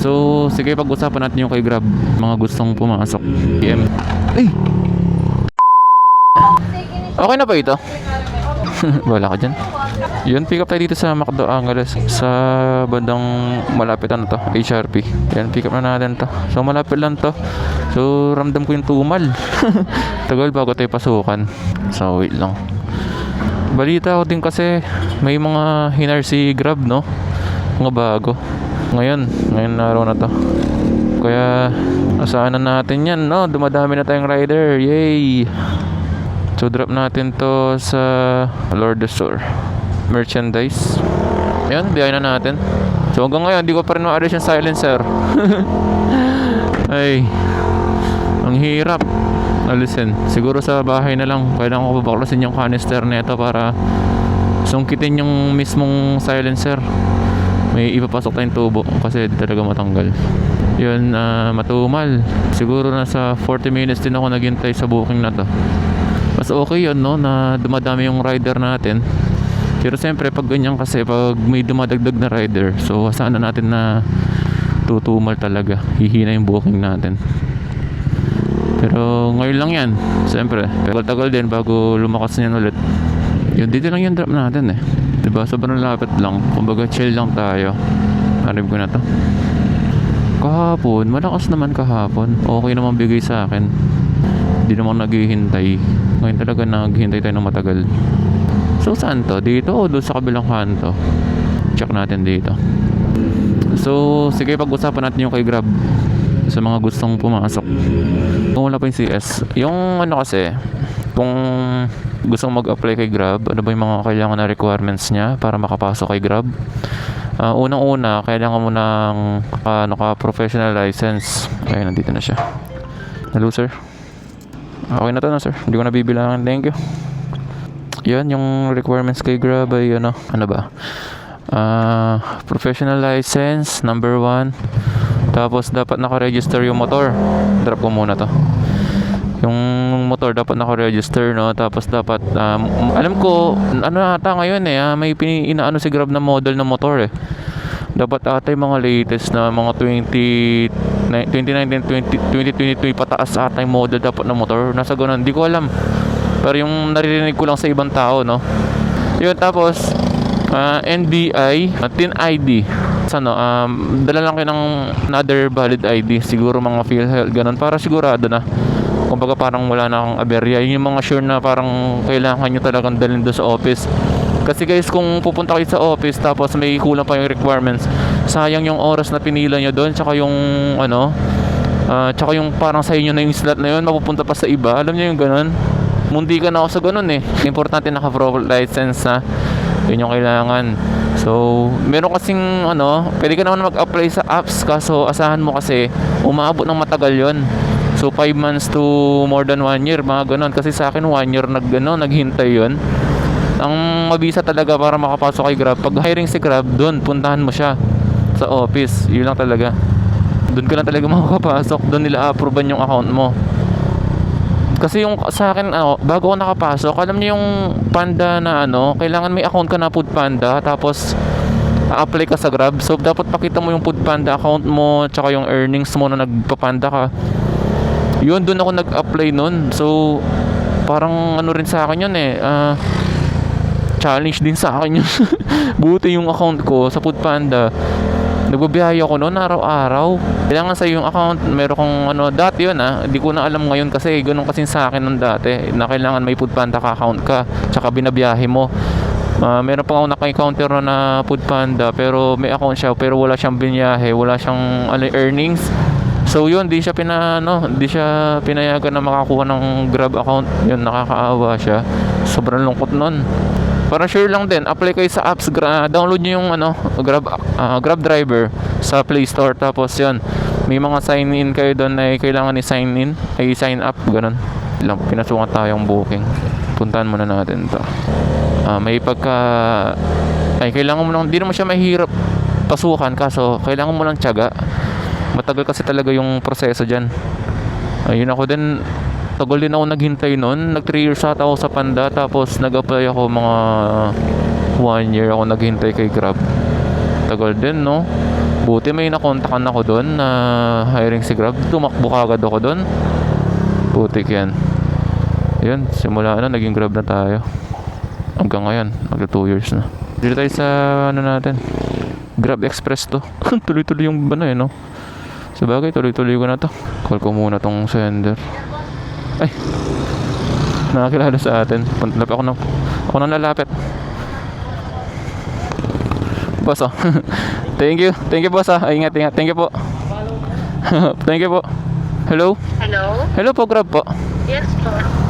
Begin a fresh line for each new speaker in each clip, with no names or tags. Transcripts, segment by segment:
So, sige, pag-usapan natin yung kay Grab. Mga gustong pumasok. PM. Ay! Okay na ba ito? Wala ka dyan. Yun, pick up tayo dito sa McDo Angeles. Sa bandang malapit ano to, HRP. Yan, pick up na natin to. So, malapit lang to. So, ramdam ko yung tumal. Tagal bago tayo pasukan. So, wait lang. Balita ko din kasi may mga hinar si Grab, no? Mga bago. Ngayon araw na to. Kaya, asahan na natin yan, no? Dumadami na tayong rider. Yay! So, drop natin to sa Lord Store. Merchandise. Ayan, biyahin na natin. So, hanggang ngayon, di ko pa rin ma-address yung silencer. Ay, ang hirap. Alisin. Siguro sa bahay na lang. Kailangan ko babaklasin yung canister nito para sungkitin yung mismong silencer. May ipapasok tayong tubo kasi di talaga matanggal. Yun, matumal. Siguro nasa 40 minutes din ako naghintay sa booking na to. Mas okay yun, no, na dumadami yung rider natin. Pero siyempre pag ganyan kasi, pag may dumadagdag na rider, so sana natin na tutumal talaga, hihina yung booking natin. Pero ngayon lang yan, siyempre tagal-tagal din bago lumakas niyan ulit. Yun, dito lang yung drop natin diba, sobrang lapit lang. Kumbaga chill lang tayo. Harip ko na to. Kahapon, malakas naman kahapon. Okay naman bigay sa akin. Hindi naman naghihintay. Ngayon talaga naghihintay tayo ng matagal. So saan to? Dito o doon sa kabilang kanto? Check natin dito. So sige, pag-usapan natin yung kay Grab. Sa mga gustong pumasok. Kung wala pa yung CS. Yung ano kasi, kung gustong mag-apply kay Grab, ano ba yung mga kailangan na requirements niya para makapasok kay Grab? Unang-una, kailangan mo ng professional license. Ayun, nandito na siya. Hello sir. Okay na to na sir. Hindi ko na bibilangan. Thank you. Yan yung requirements kay Grab ay ano ba? Professional license number 1. Tapos dapat naka-register yung motor. Drop ko muna to. Yung motor dapat naka-register, no? Tapos dapat alam ko ano ata ngayon may inaano si Grab na model ng motor Dapat ata yung mga latest na mga 2019, 2022 pataas ata yung model dapat na motor. Nasa ganun, hindi ko alam. Pero yung naririnig ko lang sa ibang tao, no? Yun, tapos NBI, TIN ID. Dala lang kayo ng another valid ID. Siguro mga PhilHealth, ganun. Para sigurado na. Kumbaga parang wala na akong aberya. Yun yung mga sure na parang kailangan nyo talagang dalhin doon sa office. Kasi guys, kung pupunta kayo sa office tapos may kulang pa yung requirements, sayang yung oras na pinila nyo doon. Tsaka yung tsaka yung parang sa inyo na yung slot na yun, mapupunta pa sa iba. Alam nyo yung ganun? Mundi ka na ako sa ganun Importante naka-pro license na. Yun yung kailangan. So, meron kasing pwede ka naman mag-apply sa apps, kaso asahan mo kasi umaabot ng matagal yon. So 5 months to more than 1 year, mga ganun. Kasi sa akin 1 year naghintay yon. Ang mabisa talaga para makapasok kay Grab, pag hiring si Grab, doon puntahan mo siya sa office. Yun lang talaga. Doon ka lang talaga makakapasok. Doon nila approvean yung account mo. Kasi yung sa akin bago ako nakapasok, alam niyo yung Panda na kailangan may account ka na Foodpanda, tapos a-apply ka sa Grab. So dapat pakita mo yung Foodpanda account mo, tsaka yung earnings mo na nagpapanda ka. Yun, doon ako nag-apply nun. So parang rin sa akin yun challenge din sa akin yun. Buti yung account ko sa Foodpanda, nagbabiyahe ako noon araw-araw. Kailangan sa yung account meron kong dati yun hindi ko na alam ngayon kasi ganun kasi sa akin nung dati na kailangan may Foodpanda ka account ka tsaka binabiyahe mo. Meron pa ako naka-encounter na Foodpanda pero may account siya pero wala siyang binyahe, wala siyang earnings. So yun, di siya pinayagan na makakuha ng Grab account. Yun, nakakaawa siya. Sobrang lungkot nun. Para sure lang din, apply kayo sa apps. Download nyo yung Grab driver sa Play Store. Tapos yun, may mga sign in kayo doon na kailangan sign up, ganun. Lang pinasukan tayong booking. Puntahan muna natin to. May kailangan mo lang, hindi naman siya mahirap pasukan, kaso kailangan mo lang tiyaga. Matagal kasi talaga yung proseso dyan. Ayun, ako din tagal din ako naghintay nun. Nag 3 years ata ako sa Panda, tapos nag-apply ako mga 1 year ako naghintay kay Grab. Tagal din, no? Buti may nakontakan ako doon na hiring si Grab. Tumakbo kagad ako doon. Putik yan. Yun, simula naging Grab na tayo. Hanggang ngayon, magka 2 years na. Dito tayo sa natin, Grab Express to. Tuloy-tuloy yung no? Sabagay, tuloy-tuloy ko na to. Call ko muna tong sender. Ay, nakakilala sa atin. Ako nang lalapit. Boss, oh. Thank you boss, ah. Ingat. Thank you po. Thank you po. Hello? Hello po, Grab po.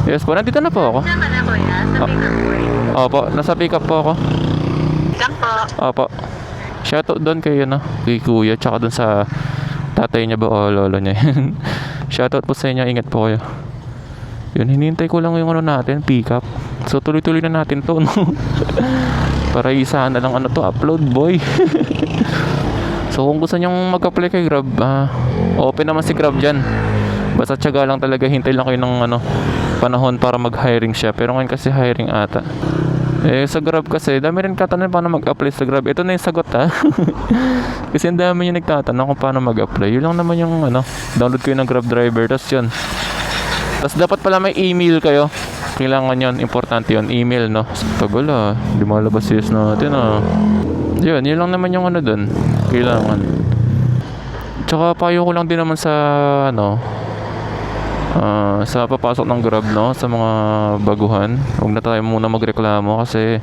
Yes po, nandito na po ako.
Naman ako yan, sa pick-up point.
Opo, nasa pick up po ako.
Lang po.
Opo. Shoutout doon kay kay kuya, tsaka doon sa tatay niya ba o lolo niya. Shoutout po sa inyo, ingat po kayo. Yun, hinihintay ko lang yung natin, pick up. So tuloy-tuloy na natin to, no? Para isahan na lang to, upload boy. So kung gusto nyong mag-apply kay Grab, open naman si Grab dyan. Basta tiyaga lang talaga, hintay lang kayo ng panahon para mag-hiring siya. Pero ngayon kasi hiring ata. Sa Grab kasi, dami rin katanong paano mag-apply sa Grab. Ito na yung sagot, ha. Kasi ang dami yung nagtatanong kung paano mag-apply. Yun lang naman yung download kayo ng Grab driver. Tapos yun. Tapos dapat pala may email kayo. Kailangan yun, importante yun, email, no? Pag wala, di malabas yes natin, yun lang naman yung dun. Kailangan. Tsaka payo ko lang din naman sa sa papasok ng Grab, no? Sa mga baguhan. Huwag na tayo muna magreklamo kasi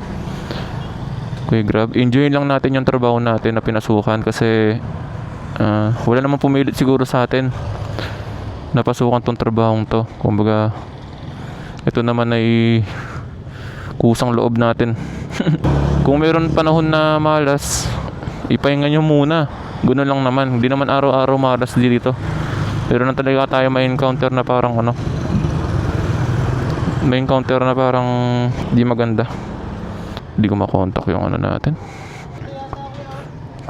kay Grab, enjoy lang natin yung trabaho natin na pinasukan kasi wala namang pumilit siguro sa atin napasukan tong trabahong to. Kumbaga, ito naman ay kusang loob natin. Kung mayroon panahon na malas, ipahinga nyo muna. Ganoon lang naman. Hindi naman araw-araw malas dito. Pero na talaga tayo may encounter na parang may encounter na parang di maganda. Hindi ko makontak yung natin.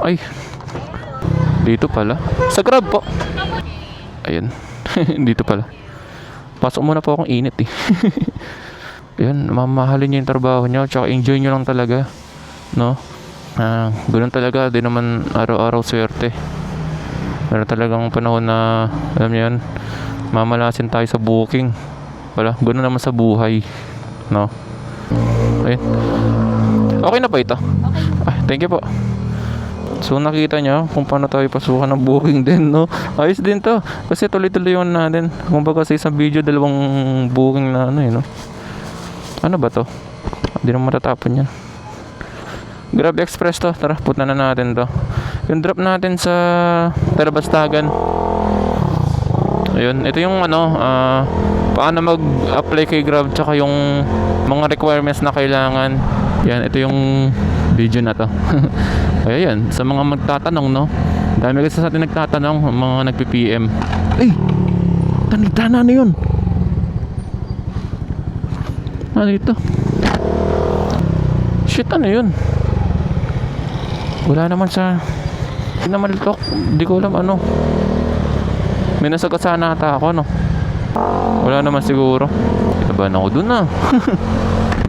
Ay, dito pala. Sa Grab po. Ayan. Dito pala. Pasok muna po akong init eh. Ayan, mamahalin nyo yung trabaho nyo. Tsaka enjoy nyo lang talaga. No? Ganun talaga. Di naman araw-araw swerte. Meron talagang panahon na, alam nyo yun, mamalasin tayo sa booking. Wala, ganun naman sa buhay. No? Ayun. Okay na ba ito? Okay. Thank you po. So nakita nyo kung paano tayo pasukan ng booking din, no? Ayos din to. Kasi tuloy-tuloy yun natin. Kung baga sa isang video, dalawang booking na no? Ano ba to? Hindi naman matatapon yan. Grab Express to. Tara, punta na natin to. Yung drop natin sa Tarabastagan. Ayun, ito yung paano mag-apply kay Grab tsaka yung mga requirements na kailangan. Yan, ito yung video na to. Ayan, sa mga magtatanong, no? Dami kasi sa atin nagtatanong, mga nagpi-PM. Ay! Tanitana na yun! Ano ito? Shit, ano yun? Wala naman sa... Hindi naman ito. Hindi ko alam ano. May nasagot sana ata ako, no? Wala naman siguro. Kitabahan ako dun,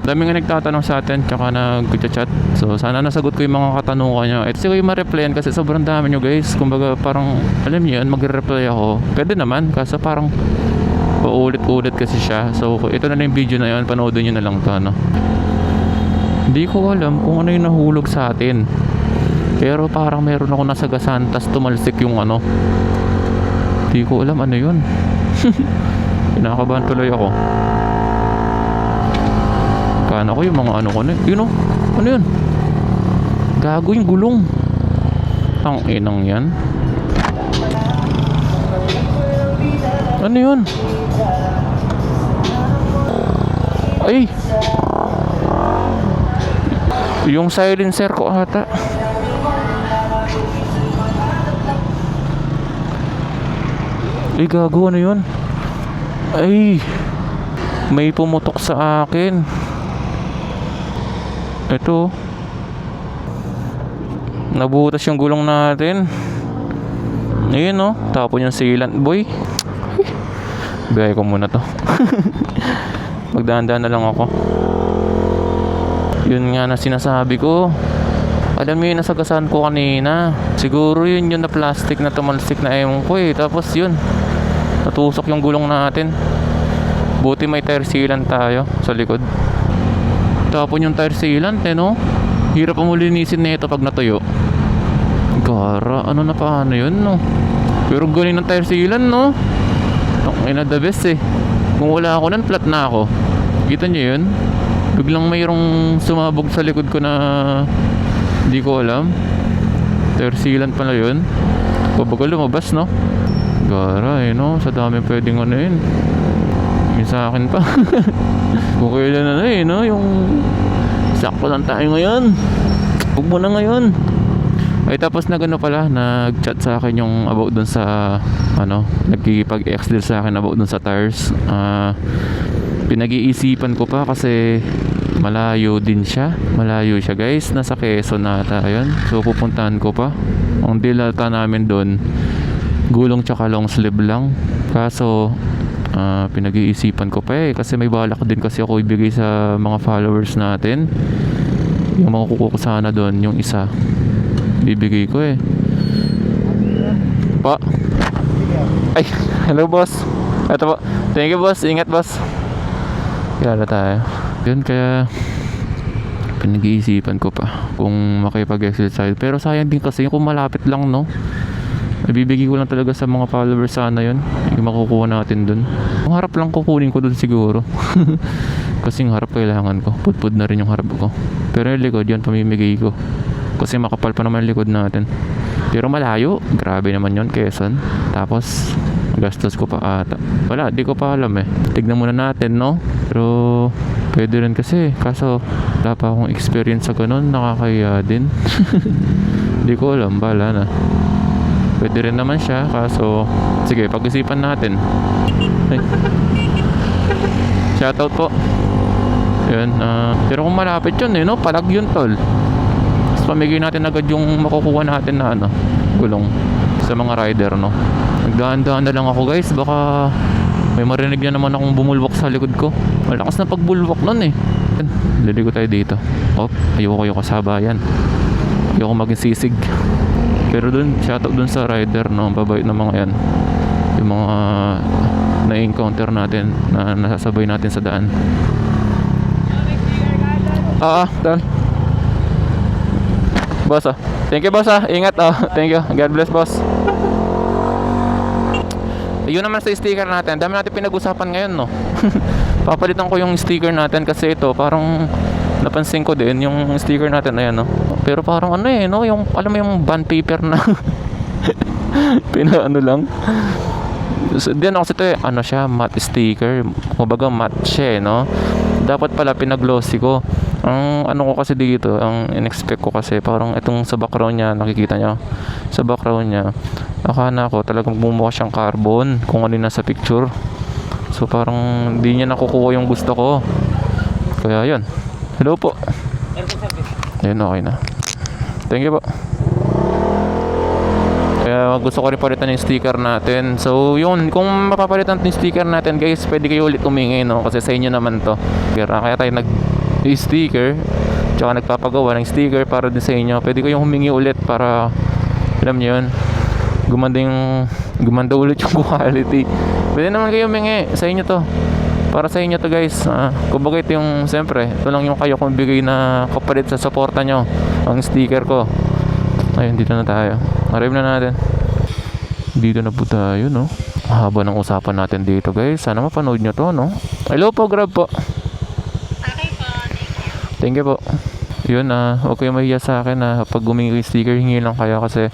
Dami nga nagtatanong sa atin tsaka nag-chat. So sana nasagot ko yung mga katanungan nyo. Ito siguro yung ma-replyan kasi sobrang dami nyo guys. Kumbaga parang alam nyo yun, mag-reply ako. Pwede naman kasi parang paulit-ulit kasi siya. So ito na lang yung video na yun. Panoodin nyo na lang to, Hindi ko alam kung ano yung nahulog sa atin. Pero parang meron ako nasagasan tas tumalsik yung Hindi ko alam ano yun. Kinakabahan tuloy ako. Kana ko yung mga ko na yun ano yun? Gago yung gulong. Ang inang yan. Ano yun? Ay, yung silencer ko ata. Ay, gago, ano yun? Ay, may pumutok sa akin. Ito, nabutas yung gulong natin. Ayun, tapon yung sealant, boy. Bigay ko muna to. Magdahan-dahan na lang ako. Yun nga na sinasabi ko. Alam mo yung nasagasaan ko kanina. Siguro yun yung na plastic na tumalsik na ewan ko eh. Tapos yun, natusok yung gulong natin. Buti may tire sealant tayo sa likod. Tapon yung tire sealant eh no. Hirap ang linisin na ito pag natuyo. Gara, ano na paano yun no. Pero galing ng tire sealant no. Ay na the best eh. Kung wala ako nun, flat na ako. Kita nyo yun? Biglang mayroong sumabog sa likod ko na hindi ko alam. Tire sealant pala yun. Pabagal lumabas no. Gara eh no. Sa dami pwedeng ano yun. Yung sa akin pa. Kung kailan ano eh no. Yung sakto lang tayo ngayon. Huwag mo na ngayon. Ay tapos nagano pala, nag-chat sa akin yung about dun sa ano, nagkikipag-ex-deal sa akin about dun sa tires. Pinag-iisipan ko pa kasi malayo din siya. Malayo siya guys, nasa Quezon nata yun. So pupuntahan ko pa. Ang deal ata namin dun, gulong tsaka long sleeve lang. Kaso pinag-iisipan ko pa eh, kasi may balak din kasi ako ibigay sa mga followers natin. Yung mga kuko ko sana dun, yung isa bibigay ko eh. Pa. Ay, hello boss. Ito po. Thank you boss. Ingat boss. Kaya tayo. Yun kaya pinag-iisipan ko pa kung makipag-exercise. Pero sayang din kasi kung malapit lang no. Ibibigay ko lang talaga sa mga followers sana yun. Yung makukuha natin dun. Ang harap lang kukunin ko dun siguro. Kasi yung harap kailangan ko. Pudpud na rin yung harap ko. Pero yung likod yun pamimigay ko. Kasi makapal pa naman yung likod natin. Pero malayo. Grabe naman yun, Quezon. Tapos gastos ko pa ata. Wala, di ko pa alam eh. Tignan muna natin no. Pero pwede rin kasi. Kaso wala pa akong experience sa ganun. Nakakaya din. Di ko alam, bala na. Pwede rin naman siya. Kaso sige, pag-isipan natin. Ay. Shoutout po. Yun, pero kung malapit yun eh no. Palag yun tol. Pamigay natin agad yung makukuha natin na ano, gulong sa mga rider no. Nagdaan-daan na lang ako guys, baka may marinig na naman akong bumulwak sa likod ko. Malakas na pagbulwak nun eh. Liligo tayo dito. Ayoko yung kasabayan. Ayoko maging sisig. Pero dun, shoutout dun sa rider no, babait na mga yan. Yung mga na-encounter natin na nasasabay natin sa daan. Dal. Boss thank you boss ingat thank you, God bless boss. Yun naman sa sticker natin, dami natin pinag-usapan ngayon no. Papalitan ko yung sticker natin kasi ito parang napansin ko din yung sticker natin ayan no. Pero parang ano eh no, yung alam mo yung bond paper na pinaano lang. So, din ako ito eh, ano siya, matte sticker. Kumbaga matte siya eh no. Dapat pala pinag-glossy ko. Ang ano ko kasi dito, ang in-expect ko kasi parang itong sa background niya, nakikita nyo sa background niya, akala ko talagang bumuha siyang carbon kung ano yung nasa picture. So parang hindi niya nakukuha yung gusto ko. Kaya yun. Hello po. Ayun, okay na. Thank you po. Kaya gusto ko rin palitan yung sticker natin. So yun, kung mapapalitan yung sticker natin guys, pwede kayo ulit humingi no, kasi sa inyo naman to. Kaya tayo sticker tsaka nagpapagawa ng sticker para din sa inyo. Pwede kayong humingi ulit para alam nyo yun, gumanda ulit yung quality. Pwede naman kayo humingi, sa inyo to, para sa inyo to guys. Kumbaga ito yung siyempre, ito lang yung kayo kong bigay na kapalit sa suporta nyo, ang sticker ko. Ayun, dito na tayo, arrive na natin. Dito na po tayo no. Haba ng usapan natin dito guys, sana mapanood nyo to no. Hello po, Grab po. Thank you po. Yun okay mahiya sa akin na pag humingi sticker, hingi lang kayo kasi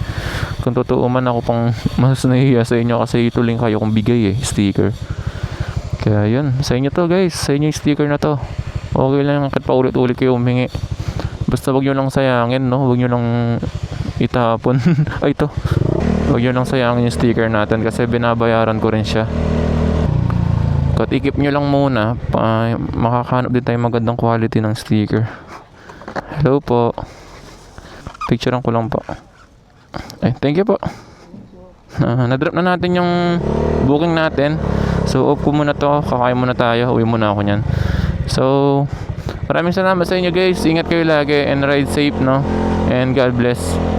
kung totoo man ako pang mas nahiya sa inyo kasi ito lang kayo kung bigay sticker. Kaya yun, sa inyo to guys, sa inyo yung sticker na to. Okay lang kahit paulit-ulit kayo humingi. Basta wag nyo lang sayangin no, wag nyo lang itapon. Ay to, wag nyo lang sayangin yung sticker natin kasi binabayaran ko rin siya. Kat ikip nyo lang muna, makakahanap din tayo magandang quality ng sticker. Hello po. Picturean ko lang po. Ay, thank you po. Na-drop na natin yung booking natin. So, off ko muna to. Kakain muna tayo. Uwi muna ako nyan. So, maraming salamat sa inyo guys. Ingat kayo lagi and ride safe no. And God bless.